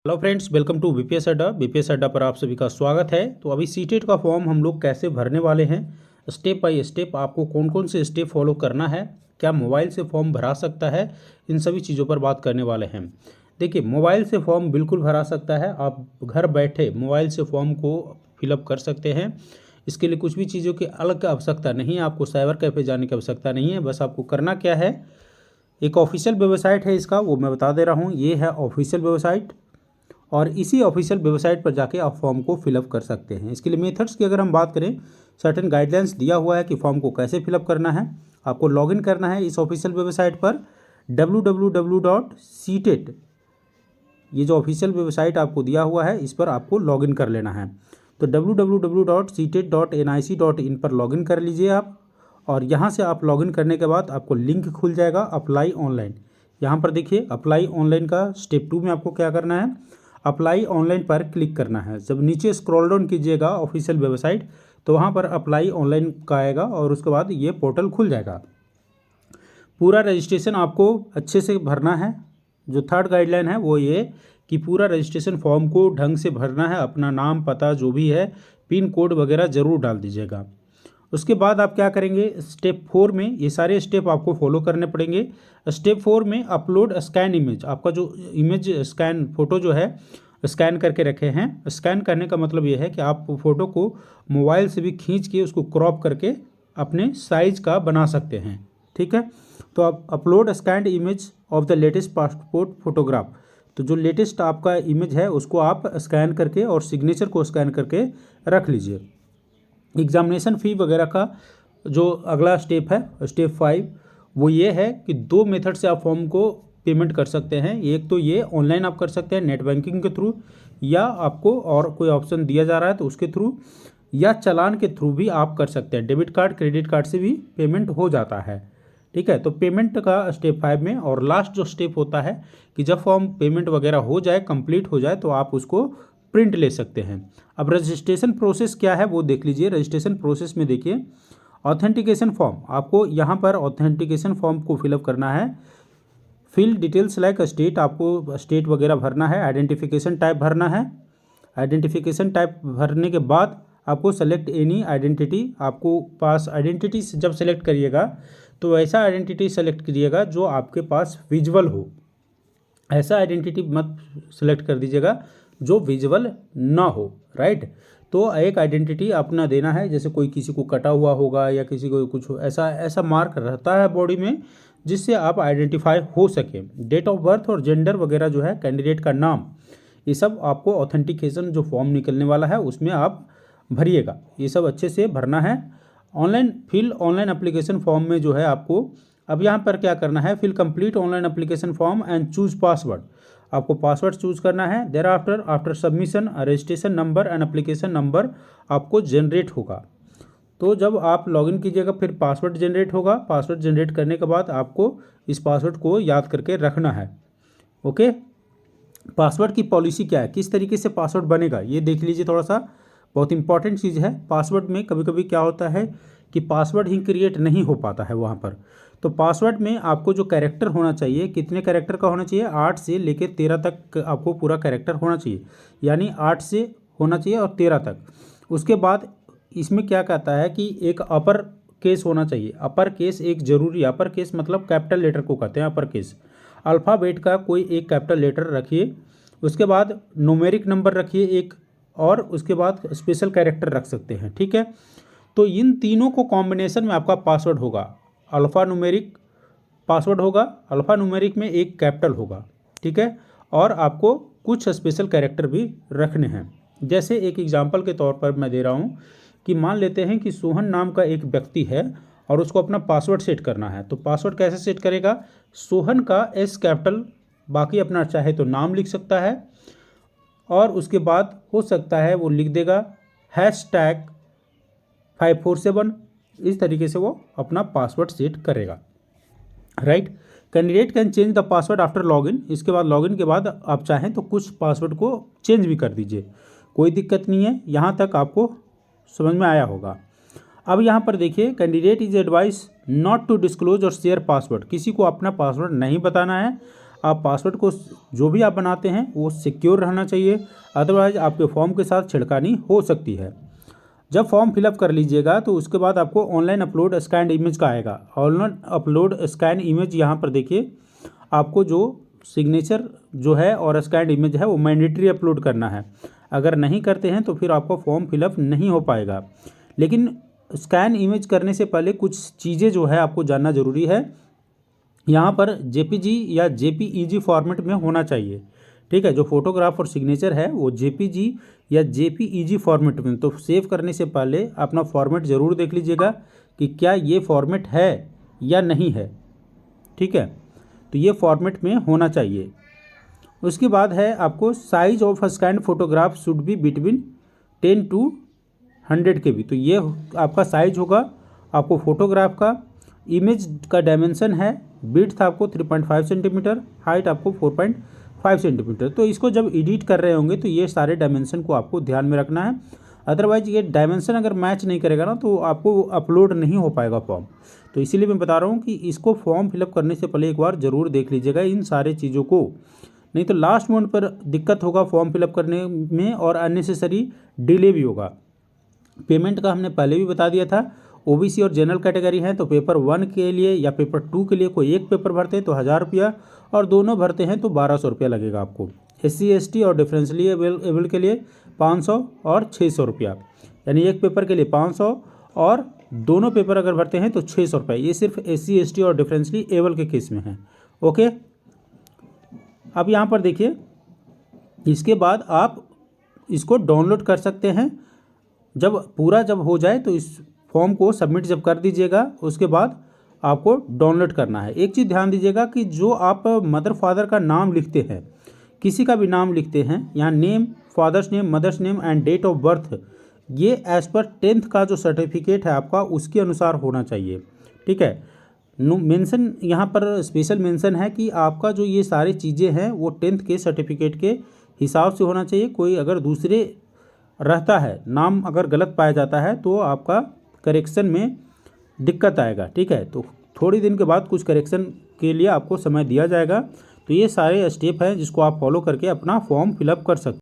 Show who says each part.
Speaker 1: Hello friends, welcome to BPS Adda. BPS Adda पर आप सभी का स्वागत है। तो अभी सीटेट का फॉर्म हम लोग कैसे भरने वाले हैं, स्टेप बाय स्टेप आपको कौन कौन से स्टेप फॉलो करना है, क्या मोबाइल से फॉर्म भरा सकता है, इन सभी चीज़ों पर बात करने वाले हैं। देखिए, मोबाइल से फॉर्म बिल्कुल भरा सकता है। आप घर बैठे मोबाइल से फॉर्म को फिलअप कर सकते हैं। इसके लिए कुछ भी चीज़ों की अलग आवश्यकता नहीं है, आपको साइबर कैफ़े जाने की आवश्यकता नहीं है। बस आपको करना क्या है, एक ऑफिशियल वेबसाइट है इसका, वो मैं बता दे रहा हूँ। ये है ऑफिशियल वेबसाइट और इसी ऑफिशियल वेबसाइट पर जाके आप फॉर्म को फिलअप कर सकते हैं। इसके लिए मेथड्स की अगर हम बात करें, सर्टेन गाइडलाइंस दिया हुआ है कि फॉर्म को कैसे फिलअप करना है। आपको लॉगिन करना है इस ऑफिशियल वेबसाइट पर www.ctet, ये जो ऑफिशियल वेबसाइट आपको दिया हुआ है इस पर आपको लॉगिन कर लेना है। तो www.ctet.nic.in पर लॉगिन कर लीजिए आप, और यहाँ से आप लॉगिन करने के बाद आपको लिंक खुल जाएगा अप्लाई ऑनलाइन। यहाँ पर देखिए, अप्लाई ऑनलाइन का स्टेप 2 में आपको क्या करना है, अप्लाई ऑनलाइन पर क्लिक करना है। जब नीचे स्क्रॉल डाउन कीजिएगा ऑफिशियल वेबसाइट, तो वहाँ पर अप्लाई ऑनलाइन का आएगा और उसके बाद ये पोर्टल खुल जाएगा। पूरा रजिस्ट्रेशन आपको अच्छे से भरना है। जो थर्ड गाइडलाइन है वो ये कि पूरा रजिस्ट्रेशन फॉर्म को ढंग से भरना है, अपना नाम पता जो भी है, पिन कोड वगैरह ज़रूर डाल दीजिएगा। उसके बाद आप क्या करेंगे, स्टेप 4 में ये सारे स्टेप आपको फॉलो करने पड़ेंगे। स्टेप 4 में अपलोड स्कैन इमेज, आपका जो इमेज स्कैन फ़ोटो जो है स्कैन करके रखे हैं, स्कैन करने का मतलब ये है कि आप फ़ोटो को मोबाइल से भी खींच के उसको क्रॉप करके अपने साइज़ का बना सकते हैं। ठीक है, तो आप upload scanned image of the latest passport photograph, तो जो लेटेस्ट आपका इमेज है उसको आप स्कैन करके और सिग्नेचर को स्कैन करके रख लीजिए। एग्जामिनेशन फ़ी वगैरह का जो अगला स्टेप है, स्टेप 5, वो ये है कि 2 मेथड से आप फॉर्म को पेमेंट कर सकते हैं। एक तो ये ऑनलाइन आप कर सकते हैं नेट बैंकिंग के थ्रू, या आपको और कोई ऑप्शन दिया जा रहा है तो उसके थ्रू, या चालान के थ्रू भी आप कर सकते हैं। डेबिट कार्ड क्रेडिट कार्ड से भी पेमेंट हो जाता है। ठीक है, तो पेमेंट का स्टेप 5 में, और लास्ट जो स्टेप होता है कि जब फॉर्म पेमेंट वगैरह हो जाए, कंप्लीट हो जाए, तो आप उसको प्रिंट ले सकते हैं। अब रजिस्ट्रेशन प्रोसेस क्या है वो देख लीजिए। रजिस्ट्रेशन प्रोसेस में देखिए, ऑथेंटिकेशन फॉर्म, आपको यहाँ पर ऑथेंटिकेशन फॉर्म को फिलअप करना है। फिल डिटेल्स लाइक स्टेट, आपको स्टेट वगैरह भरना है। आइडेंटिफिकेशन टाइप भरना है। आइडेंटिफिकेशन टाइप भरने के बाद आपको सेलेक्ट एनी आइडेंटिटी, आपको पास आइडेंटिटी जब सेलेक्ट करिएगा तो ऐसा आइडेंटिटी सेलेक्ट करिएगा जो आपके पास विजुअल हो। ऐसा आइडेंटिटी मत सेलेक्ट कर दीजिएगा जो विजुअल ना हो। राइट, तो एक आइडेंटिटी अपना देना है, जैसे कोई किसी को कटा हुआ होगा या किसी को कुछ ऐसा ऐसा मार्क रहता है बॉडी में जिससे आप आइडेंटिफाई हो सके। डेट ऑफ बर्थ और जेंडर वगैरह जो है, कैंडिडेट का नाम, ये सब आपको ऑथेंटिकेशन जो फॉर्म निकलने वाला है उसमें आप भरिएगा। ये सब अच्छे से भरना है। ऑनलाइन एप्लीकेशन फॉर्म में जो है आपको अब यहाँ पर क्या करना है, fill complete online application form and choose password, आपको पासवर्ड चूज करना है। Thereafter submission registration number and application number आपको जनरेट होगा। तो जब आप लॉगिन कीजिएगा फिर पासवर्ड जनरेट होगा। पासवर्ड जनरेट करने के बाद आपको इस पासवर्ड को याद करके रखना है। ओके, पासवर्ड की पॉलिसी क्या है, किस तरीके से पासवर्ड बनेगा ये देख लीजिए। थोड़ा सा बहुत इंपॉर्टेंट चीज़ है। पासवर्ड में कभी कभी क्या होता है कि पासवर्ड ही क्रिएट नहीं हो पाता है वहाँ पर। तो पासवर्ड में आपको जो कैरेक्टर होना चाहिए, कितने कैरेक्टर का होना चाहिए, 8 से लेकर 13 तक आपको पूरा कैरेक्टर होना चाहिए, यानी 8 से होना चाहिए और 13 तक। उसके बाद इसमें क्या कहता है कि एक अपर केस होना चाहिए। अपर केस एक जरूरी, अपर केस मतलब कैपिटल लेटर को कहते हैं अपर केस। अल्फ़ाबेट का कोई एक कैपिटल लेटर रखिए, उसके बाद न्यूमेरिक नंबर रखिए एक, और उसके बाद स्पेशल कैरेक्टर रख सकते हैं। ठीक है, तो इन तीनों को कॉम्बिनेशन में आपका पासवर्ड होगा। अल्फ़ा न्यूमेरिक पासवर्ड होगा, अल्फ़ा न्यूमेरिक में एक कैपिटल होगा। ठीक है, और आपको कुछ स्पेशल कैरेक्टर भी रखने हैं। जैसे एक एग्जांपल के तौर पर मैं दे रहा हूँ कि मान लेते हैं कि सोहन नाम का एक व्यक्ति है और उसको अपना पासवर्ड सेट करना है। तो पासवर्ड कैसे सेट करेगा, सोहन का एस कैपिटल, बाकी अपना चाहे तो नाम लिख सकता है, और उसके बाद हो सकता है वो लिख देगा #547। इस तरीके से वो अपना पासवर्ड सेट करेगा। Right, candidate can change the password after login, इसके बाद लॉगिन के बाद आप चाहें तो कुछ पासवर्ड को चेंज भी कर दीजिए, कोई दिक्कत नहीं है। यहाँ तक आपको समझ में आया होगा। अब यहाँ पर देखिए, candidate is advise not to disclose और शेयर पासवर्ड, किसी को अपना पासवर्ड नहीं बताना है। आप पासवर्ड को जो भी आप बनाते हैं वो सिक्योर रहना चाहिए, अदरवाइज आपके फॉर्म के साथ छिड़कानी हो सकती है। जब फॉर्म फिलअप कर लीजिएगा तो उसके बाद आपको ऑनलाइन अपलोड स्कैन इमेज का आएगा। ऑनलाइन अपलोड स्कैन इमेज यहाँ पर देखिए, आपको जो सिग्नेचर जो है और स्कैन इमेज है वो मैंडेटरी अपलोड करना है। अगर नहीं करते हैं तो फिर आपका फॉर्म फिलअप नहीं हो पाएगा। लेकिन स्कैन इमेज करने से पहले कुछ चीज़ें जो है आपको जानना ज़रूरी है। यहाँ पर जेपीजी या जेपीईजी फॉर्मेट में होना चाहिए, ठीक है। जो फोटोग्राफ और सिग्नेचर है वो जेपीजी या जेपीईजी फॉर्मेट में, तो सेव करने से पहले अपना फॉर्मेट ज़रूर देख लीजिएगा कि क्या ये फॉर्मेट है या नहीं है, ठीक है। तो ये फॉर्मेट में होना चाहिए। उसके बाद है आपको size of scan photograph should be between 10 to 100 KB। तो ये आपका साइज होगा आपको फोटोग्राफ का। इमेज का डायमेंशन है, विड्थ आपको 3.5 सेंटीमीटर, हाइट आपको 4.5 सेंटीमीटर। तो इसको जब एडिट कर रहे होंगे तो ये सारे डायमेंशन को आपको ध्यान में रखना है। अदरवाइज ये डायमेंशन अगर मैच नहीं करेगा ना तो आपको अपलोड नहीं हो पाएगा फॉर्म। तो इसीलिए मैं बता रहा हूँ कि इसको फॉर्म फिलअप करने से पहले एक बार ज़रूर देख लीजिएगा इन सारे चीज़ों को, नहीं तो लास्ट मोमेंट पर दिक्कत होगा फॉर्म फिलअप करने में और अननेसेसरी डिले भी होगा। पेमेंट का हमने पहले भी बता दिया था। ओबीसी और जनरल कैटेगरी है तो पेपर 1 के लिए या पेपर 2 के लिए कोई एक पेपर भरते हैं तो 1000 रुपया, और दोनों भरते हैं तो 1200 रुपया लगेगा आपको। SC ST और डिफरेंशियली एबल के लिए 500 और 600 रुपया, यानी एक पेपर के लिए 500 और दोनों पेपर अगर भरते हैं तो 600 रुपये। ये सिर्फ SC ST और डिफरेंशियली एबल के केस में है। ओके, अब यहाँ पर देखिए, इसके बाद आप इसको डाउनलोड कर सकते हैं। जब हो जाए तो इस फॉर्म को सबमिट जब कर दीजिएगा उसके बाद आपको डाउनलोड करना है। एक चीज़ ध्यान दीजिएगा कि जो आप मदर फादर का नाम लिखते हैं, किसी का भी नाम लिखते हैं, यहाँ name, father's name, mother's name and date of birth, ये एज़ पर 10th का जो सर्टिफिकेट है आपका उसके अनुसार होना चाहिए, ठीक है। मेंशन यहाँ पर स्पेशल मेंशन है कि आपका जो ये सारी चीज़ें हैं वो 10th के सर्टिफिकेट के हिसाब से होना चाहिए। कोई अगर दूसरे रहता है, नाम अगर गलत पाया जाता है तो आपका करेक्शन में दिक्कत आएगा, ठीक है। तो थोड़ी दिन के बाद कुछ करेक्शन के लिए आपको समय दिया जाएगा। तो ये सारे स्टेप हैं जिसको आप फॉलो करके अपना फॉर्म फिलअप कर सकते हैं।